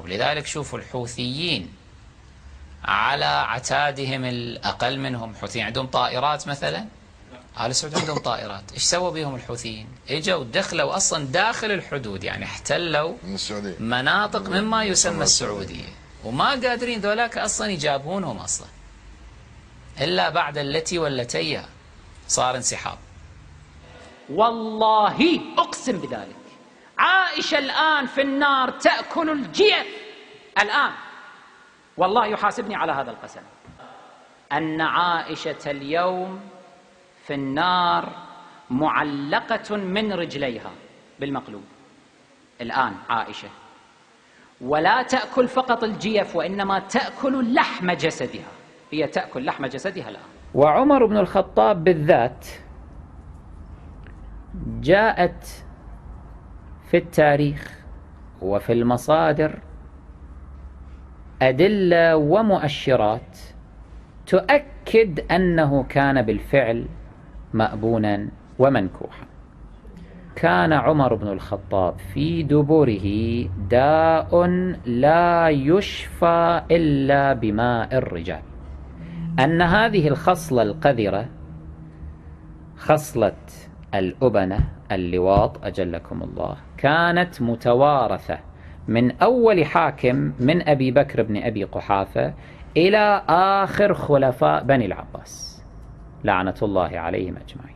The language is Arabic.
ولذلك شوفوا الحوثيين على عتادهم الأقل منهم، حوثيين عندهم طائرات مثلا، آل سعود عندهم طائرات، إيش سووا بهم الحوثيين؟ إجوا دخلوا أصلا داخل الحدود، يعني احتلوا مناطق مما يسمى السعودية، وما قادرين ذولاك أصلا يجابونهم أصلا، إلا بعد التي والتيها صار انسحاب. والله أقسم بذلك عائشة الآن في النار تأكل الجيف الآن، والله يحاسبني على هذا القسم، أن عائشة اليوم في النار معلقة من رجليها بالمقلوب الآن عائشة، ولا تأكل فقط الجيف وإنما تأكل لحم جسدها، هي تأكل لحم جسدها الآن. وعمر بن الخطاب بالذات جاءت في التاريخ وفي المصادر أدلة ومؤشرات تؤكد أنه كان بالفعل مأبونا ومنكوحا. كان عمر بن الخطاب في دبره داء لا يشفى إلا بماء الرجال. أن هذه الخصلة القذرة، خصلة الأبنة اللواط أجلكم الله، كانت متوارثة من أول حاكم من أبي بكر بن أبي قحافة إلى آخر خلفاء بني العباس لعنة الله عليهم أجمعين.